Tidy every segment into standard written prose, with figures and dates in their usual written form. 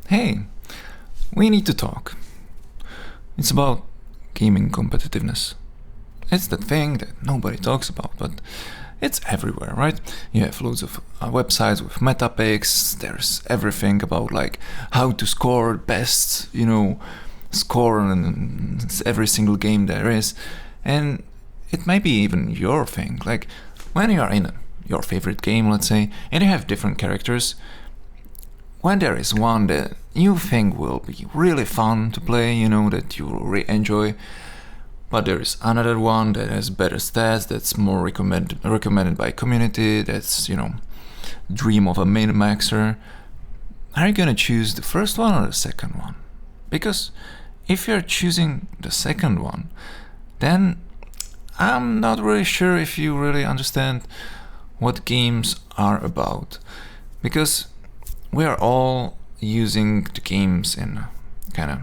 Hey, we need to talk. It's about gaming competitiveness. It's the thing that nobody talks about, but it's everywhere, right? You have loads of websites with meta picks. There's everything about like how to score best, score in every single game there is. And it may be even your thing. Like when you are in your favorite game, let's say, and you have different characters, when there is one that you think will be really fun to play, that you will really enjoy, but there is another one that has better stats, that's more recommended by community, that's, dream of a min-maxer, are you gonna choose the first one or the second one? Because if you're choosing the second one, then I'm not really sure if you really understand what games are about. Because we are all using the games in a kind of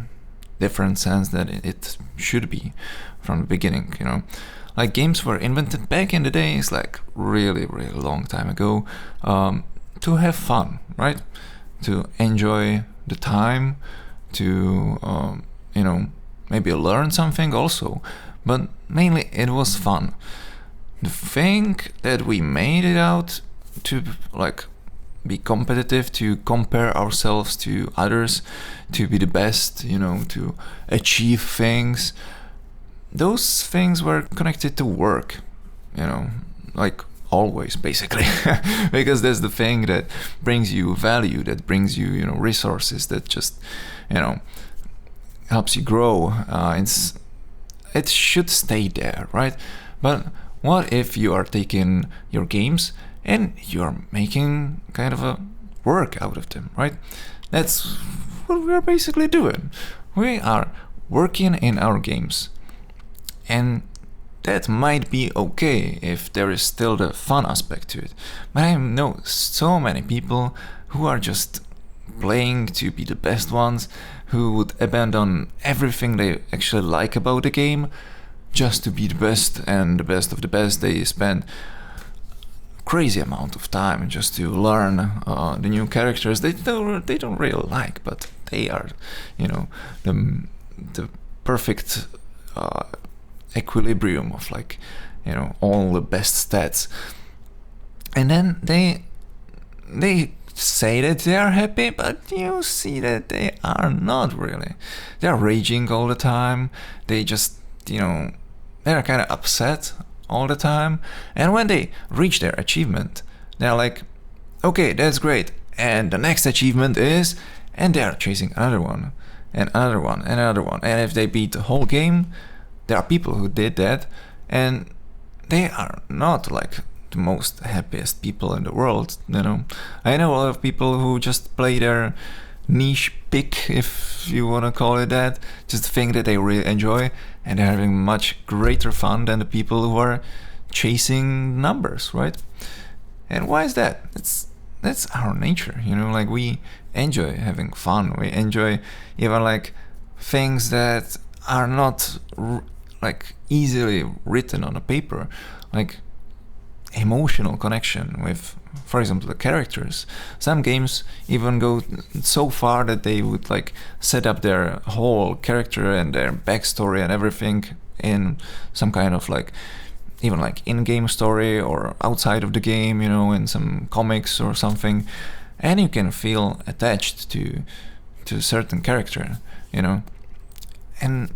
different sense that it should be from the beginning, Like games were invented back in the days, like really, really long time ago, to have fun, right? To enjoy the time, to, maybe learn something also. But mainly it was fun. The thing that we made it out to, like, be competitive, to compare ourselves to others, to be the best, to achieve things. Those things were connected to work, like always basically, because that's the thing that brings you value, that brings you, resources, that just, helps you grow. It should stay there, right? But what if you are taking your games and you're making kind of a work out of them, right? That's what we're basically doing. We are working in our games. And that might be okay if there is still the fun aspect to it. But I know so many people who are just playing to be the best ones, who would abandon everything they actually like about the game just to be the best and the best of the best. They spend crazy amount of time just to learn the new characters they don't really like, but they are, the perfect equilibrium of like, all the best stats. And then they say that they are happy, but you see that they are not really. They are raging all the time. They just, they're kind of upset all the time. And when they reach their achievement, they're like, okay, that's great, and the next achievement is, and they're chasing another one and another one and another one. And if they beat the whole game, there are people who did that, and they are not like the most happiest people in the world. I know a lot of people who just play their niche pick, if you want to call it that, just the thing that they really enjoy, and they're having much greater fun than the people who are chasing numbers, right? And why is that? That's our nature, like we enjoy having fun. We enjoy even like things that are not like easily written on a paper, like emotional connection with, for example, the characters. Some games even go so far that they would like set up their whole character and their backstory and everything in some kind of like, even like in-game story or outside of the game, in some comics or something, and you can feel attached to a certain character, and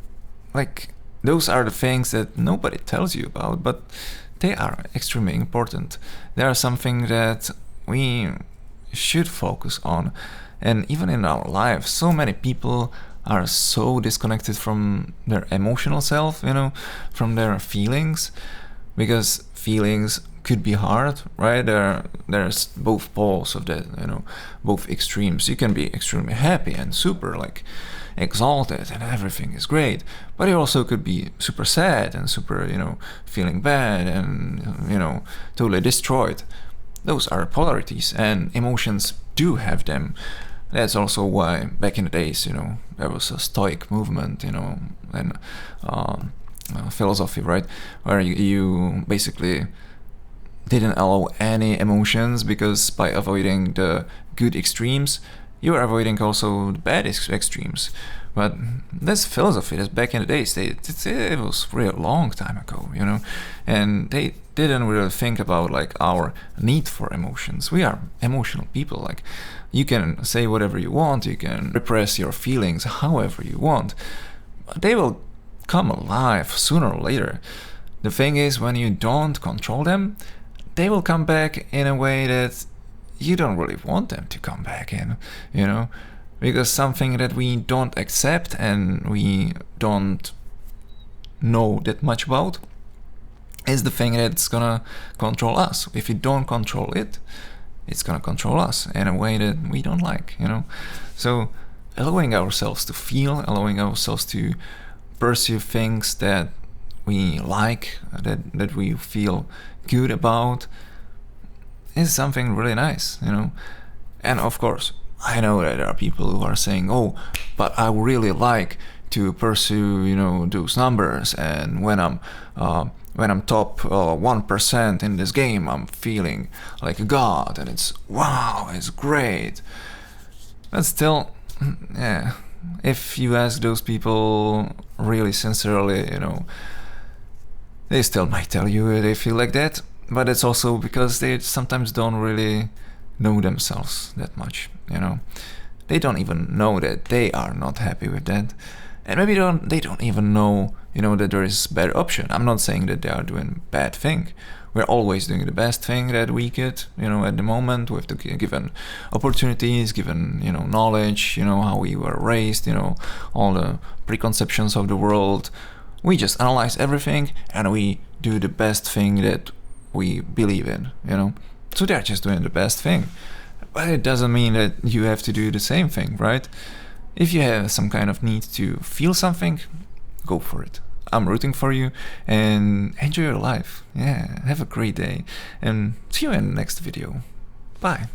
like those are the things that nobody tells you about, but they are extremely important. They are something that we should focus on. And even in our lives, so many people are so disconnected from their emotional self, from their feelings, because feelings could be hard, right? There's both poles of that, both extremes. You can be extremely happy and super like exalted and everything is great, but you also could be super sad and super, feeling bad and, totally destroyed. Those are polarities, and emotions do have them. That's also why back in the days, there was a Stoic movement, and philosophy, right, where you basically didn't allow any emotions, because by avoiding the good extremes, You are avoiding also the bad extremes. But this philosophy, that's back in the days, it was really a long time ago, you know, and they didn't really think about like our need for emotions. We are emotional people. Like, you can say whatever you want, you can repress your feelings however you want, but they will come alive sooner or later. The thing is, when you don't control them, they will come back in a way that you don't really want them to come back in, you know, because something that we don't accept and we don't know that much about is the thing that's gonna control us. If we don't control it, it's gonna control us in a way that we don't like, you know. So allowing ourselves to feel, allowing ourselves to pursue things that we like, that we feel good about, is something really nice, you know. And of course, I know that there are people who are saying, oh, but I really like to pursue, you know, those numbers, and when I'm top 1% in this game, I'm feeling like a god, and it's wow, it's great. But still, yeah, if you ask those people really sincerely, you know, they still might tell you they feel like that, but it's also because they sometimes don't really know themselves that much, you know. They don't even know that they are not happy with that, and maybe they don't even know, you know, that there is a better option. I'm not saying that they are doing bad thing. We're always doing the best thing that we could, you know, at the moment, with the given opportunities, given, you know, knowledge, you know, how we were raised, you know, all the preconceptions of the world. We just analyze everything and we do the best thing that we believe in, you know. So they're just doing the best thing. But it doesn't mean that you have to do the same thing, right? If you have some kind of need to feel something, go for it. I'm rooting for you, and enjoy your life. Yeah, have a great day, and see you in the next video. Bye.